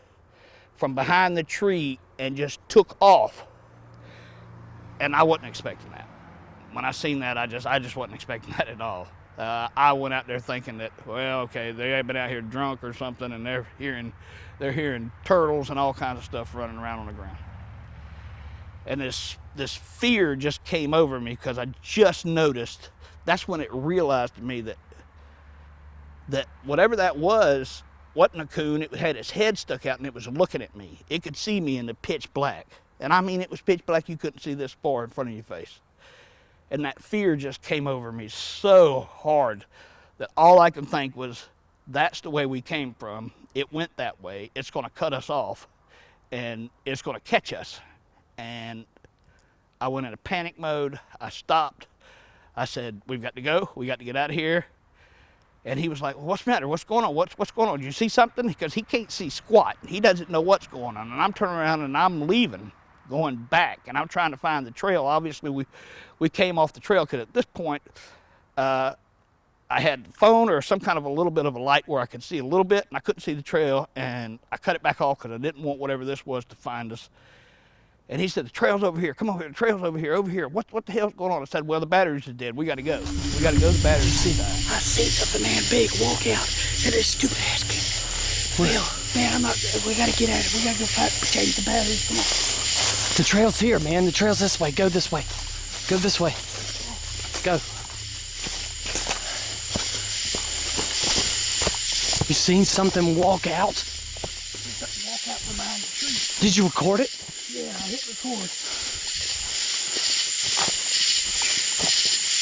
from behind the tree and just took off. And I wasn't expecting that. When I seen that, I just wasn't expecting that at all. I went out there thinking that, well, okay, they had been out here drunk or something, and they're hearing turtles and all kinds of stuff running around on the ground. And this fear just came over me because I just noticed. That's when it realized to me that whatever that wasn't a coon. It had its head stuck out and it was looking at me. It could see me in the pitch black. And I mean, it was pitch black. You couldn't see this far in front of your face. And that fear just came over me so hard that all I could think was, that's the way we came from. It went that way. It's going to cut us off, and it's going to catch us. And I went into panic mode. I stopped. I said, we've got to go. We got to get out of here. And he was like, well, what's the matter? What's going on? What's going on? Did you see something? Because he can't see squat. He doesn't know what's going on. And I'm turning around and I'm leaving, going back. And I'm trying to find the trail. Obviously, we came off the trail because at this point, I had the phone or some kind of a little bit of a light where I could see a little bit, and I couldn't see the trail. And I cut it back off because I didn't want whatever this was to find us. And he said, the trail's over here. Come over here. The trail's over here, over here. What the hell's going on? I said, well, the batteries are dead. We got to go. We got to go. The batteries see that. I seen something, man, big walk out. And this stupid ass kid. Phil, man, we got to get out of here. We got to go change the batteries. Come on. The trail's here, man. The trail's this way. Go this way. Go this way. Go. You seen something walk out? Something walk out from behind the tree. Did you record it? Yeah, I hit record.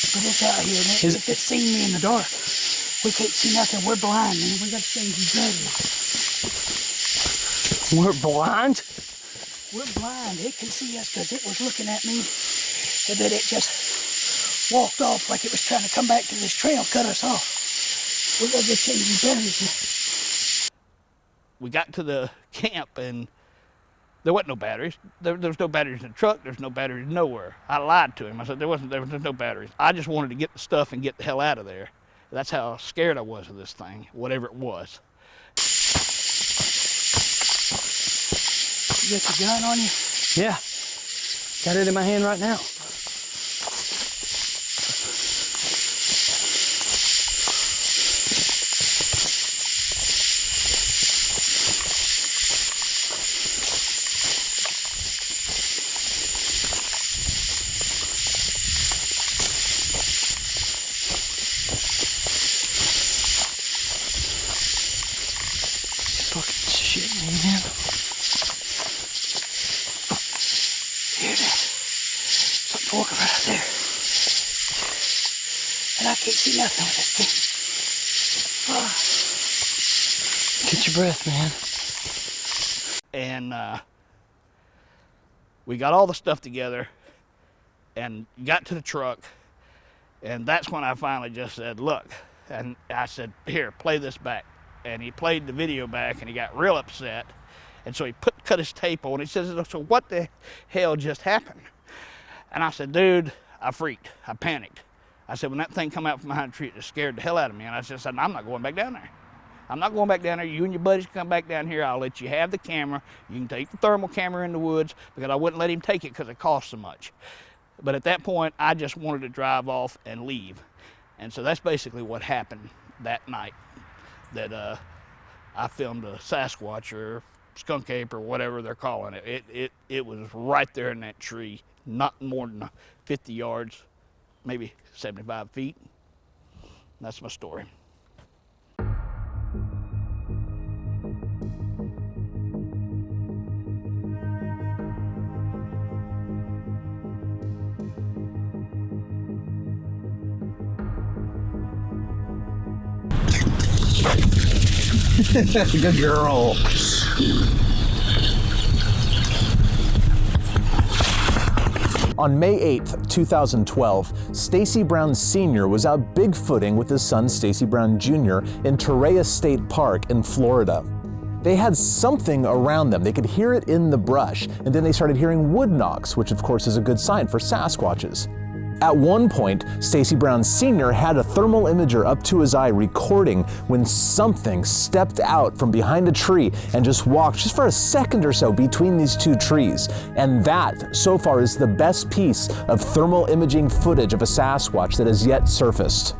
But it's out here, man. If it's seen me in the dark, we can't see nothing. We're blind, man. We got to change these batteries. We're blind? We're blind. It can see us because it was looking at me. And then it just walked off like it was trying to come back to this trail, cut us off. We gotta go change these batteries. We got to the camp and there wasn't no batteries. There was no batteries in the truck. There's no batteries nowhere. I lied to him. I said there was no batteries. I just wanted to get the stuff and get the hell out of there. That's how scared I was of this thing, whatever it was. You got your gun on you? Yeah. Got it in my hand right now. Fucking shit, man. Hear that? Something walking right out there. And I can't see nothing with this thing. Get your breath, man. And we got all the stuff together and got to the truck. And that's when I finally just said, look. And I said, here, play this back. And he played the video back and he got real upset. And so he cut his tape on. He says, so what the hell just happened? And I said, dude, I freaked. I panicked. I said, when that thing come out from behind the tree, it just scared the hell out of me. And I just said, I'm not going back down there. I'm not going back down there. You and your buddies come back down here. I'll let you have the camera. You can take the thermal camera in the woods, because I wouldn't let him take it because it cost so much. But at that point, I just wanted to drive off and leave. And so that's basically what happened that night. That I filmed a Sasquatch or skunk ape or whatever they're calling it. It was right there in that tree, not more than 50 yards, maybe 75 feet. That's my story. Good girl. On May 8th, 2012, Stacy Brown Sr. was out bigfooting with his son Stacy Brown Jr. in Torreya State Park in Florida. They had something around them. They could hear it in the brush, and then they started hearing wood knocks, which of course is a good sign for Sasquatches. At one point, Stacy Brown Sr. had a thermal imager up to his eye recording when something stepped out from behind a tree and just walked just for a second or so between these two trees. And that, so far, is the best piece of thermal imaging footage of a Sasquatch that has yet surfaced.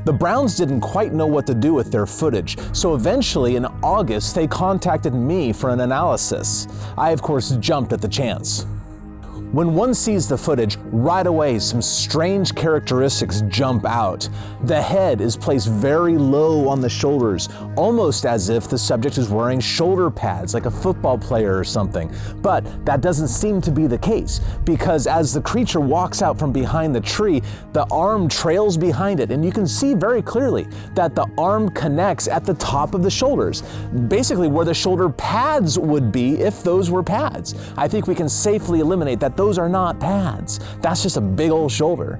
The Browns didn't quite know what to do with their footage, so eventually in August they contacted me for an analysis. I of course jumped at the chance. When one sees the footage, right away some strange characteristics jump out. The head is placed very low on the shoulders, almost as if the subject is wearing shoulder pads like a football player or something. But that doesn't seem to be the case, because as the creature walks out from behind the tree, the arm trails behind it, and you can see very clearly that the arm connects at the top of the shoulders, basically where the shoulder pads would be if those were pads. I think we can safely eliminate that those are not pads. That's just a big old shoulder.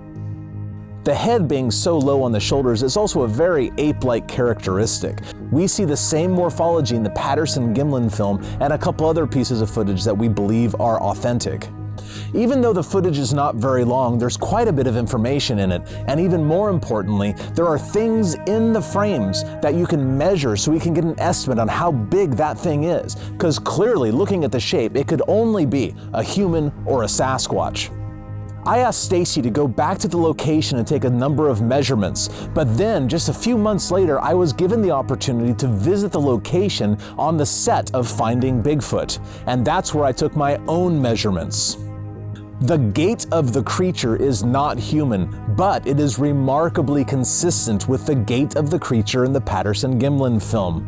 The head being so low on the shoulders is also a very ape-like characteristic. We see the same morphology in the Patterson-Gimlin film and a couple other pieces of footage that we believe are authentic. Even though the footage is not very long, there's quite a bit of information in it, and even more importantly, there are things in the frames that you can measure so we can get an estimate on how big that thing is, because clearly, looking at the shape, it could only be a human or a Sasquatch. I asked Stacy to go back to the location and take a number of measurements, but then just a few months later, I was given the opportunity to visit the location on the set of Finding Bigfoot, and that's where I took my own measurements. The gait of the creature is not human, but it is remarkably consistent with the gait of the creature in the Patterson-Gimlin film.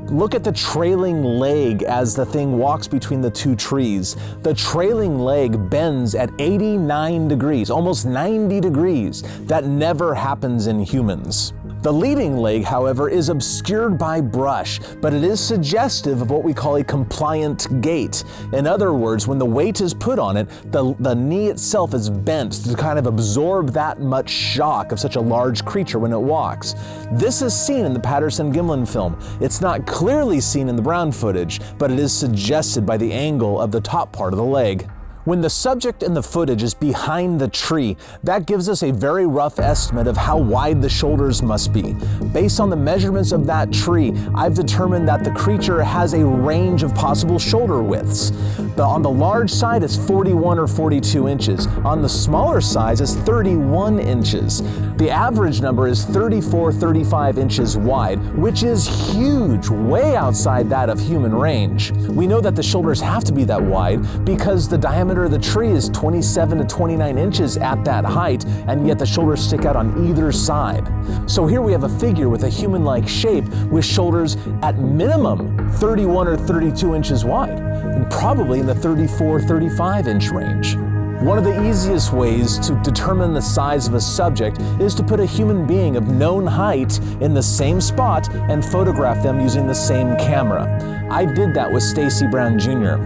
Look at the trailing leg as the thing walks between the two trees. The trailing leg bends at 89 degrees, almost 90 degrees. That never happens in humans. The leading leg, however, is obscured by brush, but it is suggestive of what we call a compliant gait. In other words, when the weight is put on it, the knee itself is bent to kind of absorb that much shock of such a large creature when it walks. This is seen in the Patterson-Gimlin film. It's not clearly seen in the Brown footage, but it is suggested by the angle of the top part of the leg. When the subject in the footage is behind the tree, that gives us a very rough estimate of how wide the shoulders must be. Based on the measurements of that tree, I've determined that the creature has a range of possible shoulder widths. On the large side is 41 or 42 inches. On the smaller size is 31 inches. The average number is 34, 35 inches wide, which is huge, way outside that of human range. We know that the shoulders have to be that wide because the diameter of the tree is 27 to 29 inches at that height, and yet the shoulders stick out on either side. So here we have a figure with a human-like shape with shoulders at minimum 31 or 32 inches wide, and probably in the 34, 35 inch range. One of the easiest ways to determine the size of a subject is to put a human being of known height in the same spot and photograph them using the same camera. I did that with Stacy Brown Jr.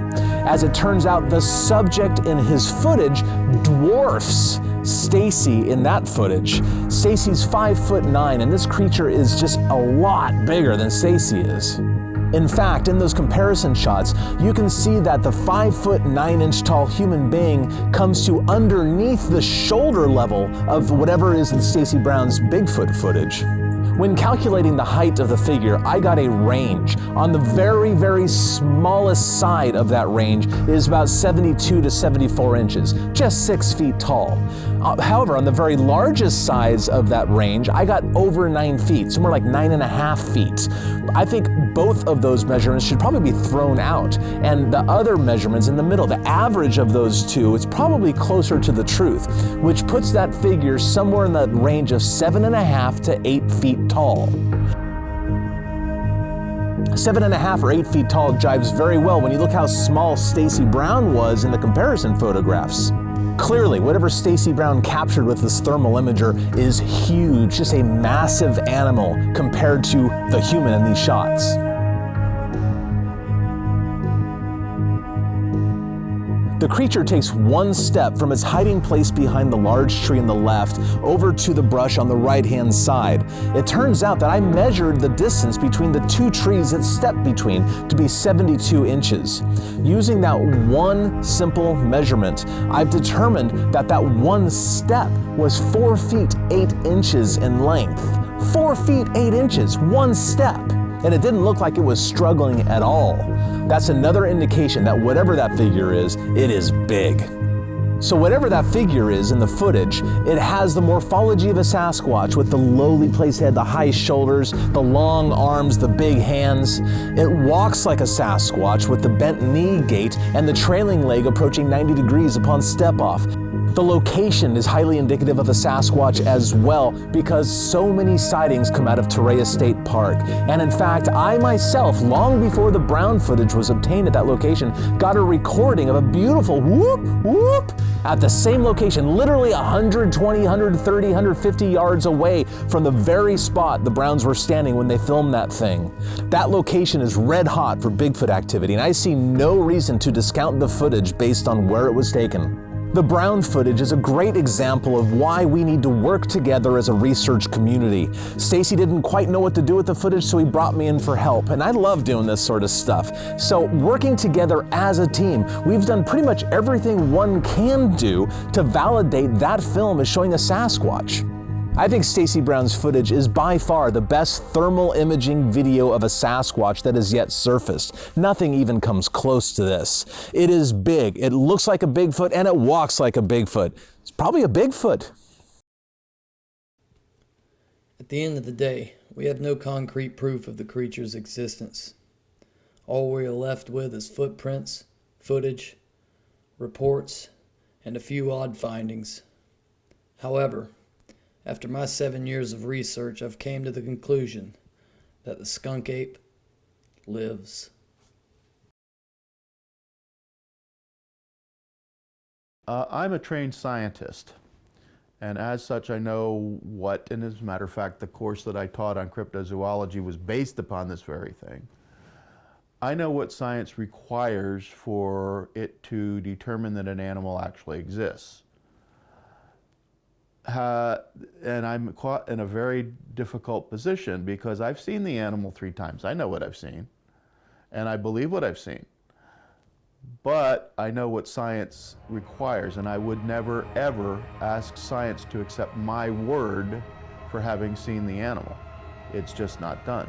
As it turns out, the subject in his footage dwarfs Stacy in that footage. Stacy's 5'9", and this creature is just a lot bigger than Stacy is. In fact, in those comparison shots, you can see that the 5'9" tall human being comes to underneath the shoulder level of whatever is in Stacy Brown's Bigfoot footage. When calculating the height of the figure, I got a range. On the very, very smallest side of that range is about 72 to 74 inches, just 6 feet tall. However, on the very largest size of that range, I got over 9 feet, somewhere like 9.5 feet. I think both of those measurements should probably be thrown out, and the other measurements in the middle, the average of those two, it's probably closer to the truth, which puts that figure somewhere in the range of 7.5 to 8 feet tall. 7.5 or 8 feet tall jives very well when you look how small Stacy Brown was in the comparison photographs. Clearly, whatever Stacy Brown captured with this thermal imager is huge, just a massive animal compared to the human in these shots. The creature takes one step from its hiding place behind the large tree on the left over to the brush on the right-hand side. It turns out that I measured the distance between the two trees it stepped between to be 72 inches. Using that one simple measurement, I've determined that that one step was 4 feet 8 inches in length. 4 feet 8 inches, one step. And it didn't look like it was struggling at all. That's another indication that whatever that figure is, it is big. So whatever that figure is in the footage, it has the morphology of a Sasquatch with the lowly placed head, the high shoulders, the long arms, the big hands. It walks like a Sasquatch with the bent knee gait and the trailing leg approaching 90 degrees upon step off. The location is highly indicative of a Sasquatch as well because so many sightings come out of Torreya State Park. And in fact, I myself, long before the Brown footage was obtained at that location, got a recording of a beautiful whoop, whoop at the same location, literally 120, 130, 150 yards away from the very spot the Browns were standing when they filmed that thing. That location is red hot for Bigfoot activity, and I see no reason to discount the footage based on where it was taken. The Brown footage is a great example of why we need to work together as a research community. Stacy didn't quite know what to do with the footage, so he brought me in for help, and I love doing this sort of stuff. So working together as a team, we've done pretty much everything one can do to validate that film as showing a Sasquatch. I think Stacy Brown's footage is by far the best thermal imaging video of a Sasquatch that has yet surfaced. Nothing even comes close to this. It is big, it looks like a Bigfoot, and it walks like a Bigfoot. It's probably a Bigfoot. At the end of the day, we have no concrete proof of the creature's existence. All we are left with is footprints, footage, reports, and a few odd findings. However, after my 7 years of research, I've came to the conclusion that the skunk ape lives. I'm a trained scientist, And as such, I know what, and as a matter of fact, the course that I taught on cryptozoology was based upon this very thing. I know what science requires for it to determine that an animal actually exists. And I'm caught in a very difficult position because I've seen the animal 3 times. I know what I've seen, and I believe what I've seen. But I know what science requires, and I would never, ever ask science to accept my word for having seen the animal. It's just not done.